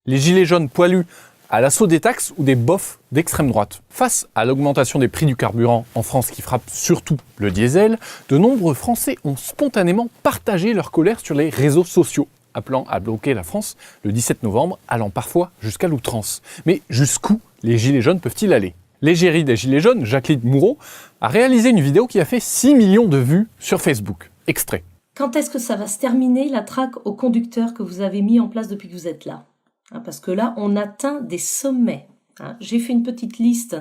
Les gilets jaunes poilus à l'assaut des taxes ou des bofs d'extrême droite. Face à l'augmentation des prix du carburant en France qui frappe surtout le diesel, de nombreux Français ont spontanément partagé leur colère sur les réseaux sociaux, appelant à bloquer la France le 17 novembre, allant parfois jusqu'à l'outrance. Mais jusqu'où les gilets jaunes peuvent-ils aller ? L'égérie des gilets jaunes, Jacqueline Moureau, a réalisé une vidéo qui a fait 6 millions de vues sur Facebook. Extrait. Quand est-ce que ça va se terminer, la traque aux conducteurs que vous avez mis en place depuis que vous êtes là ? Parce que là, on atteint des sommets. J'ai fait une petite liste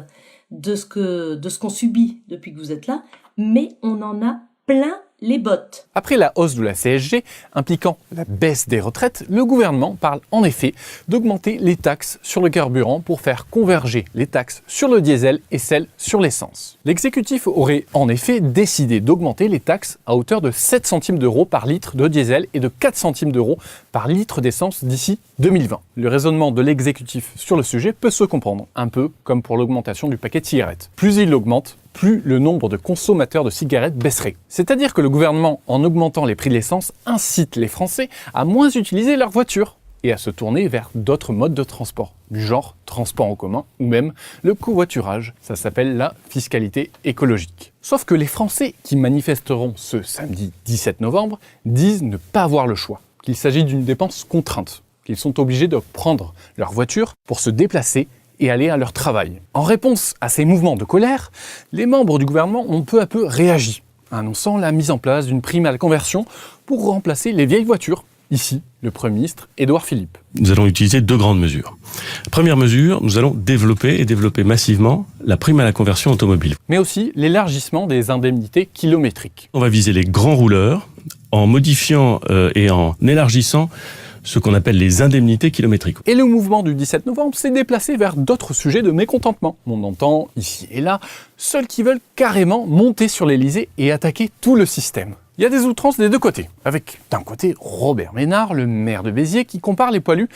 de ce qu'on subit depuis que vous êtes là, mais on en a plein les bottes. Après la hausse de la CSG, impliquant la baisse des retraites, le gouvernement parle en effet d'augmenter les taxes sur le carburant pour faire converger les taxes sur le diesel et celles sur l'essence. L'exécutif aurait en effet décidé d'augmenter les taxes à hauteur de 7 centimes d'euros par litre de diesel et de 4 centimes d'euros par litre d'essence d'ici 2020. Le raisonnement de l'exécutif sur le sujet peut se comprendre, un peu comme pour l'augmentation du paquet de cigarettes. Plus il l'augmente, plus le nombre de consommateurs de cigarettes baisserait. C'est-à-dire que le gouvernement, en augmentant les prix de l'essence, incite les Français à moins utiliser leur voiture et à se tourner vers d'autres modes de transport, du genre transport en commun ou même le covoiturage. Ça s'appelle la fiscalité écologique. Sauf que les Français qui manifesteront ce samedi 17 novembre disent ne pas avoir le choix, qu'il s'agit d'une dépense contrainte, qu'ils sont obligés de prendre leur voiture pour se déplacer et aller à leur travail. En réponse à ces mouvements de colère, les membres du gouvernement ont peu à peu réagi, annonçant la mise en place d'une prime à la conversion pour remplacer les vieilles voitures. Ici, le Premier ministre Édouard Philippe. Nous allons utiliser 2 grandes mesures. Première mesure, nous allons développer massivement la prime à la conversion automobile. Mais aussi l'élargissement des indemnités kilométriques. On va viser les grands rouleurs en modifiant et en élargissant ce qu'on appelle les indemnités kilométriques. Et le mouvement du 17 novembre s'est déplacé vers d'autres sujets de mécontentement. On entend ici et là ceux qui veulent carrément monter sur l'Élysée et attaquer tout le système. Il y a des outrances des deux côtés, avec d'un côté Robert Ménard, le maire de Béziers, qui compare les poilus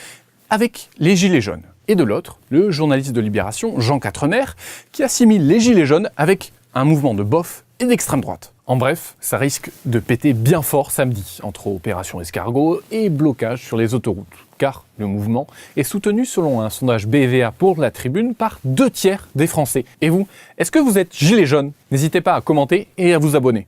avec les gilets jaunes. Et de l'autre, le journaliste de Libération, Jean Quatremer, qui assimile les gilets jaunes avec un mouvement de bof et d'extrême droite. En bref, ça risque de péter bien fort samedi, entre opération escargot et blocage sur les autoroutes, car le mouvement est soutenu selon un sondage BVA pour la Tribune par 2 tiers des Français. Et vous, est-ce que vous êtes gilet jaune ? N'hésitez pas à commenter et à vous abonner.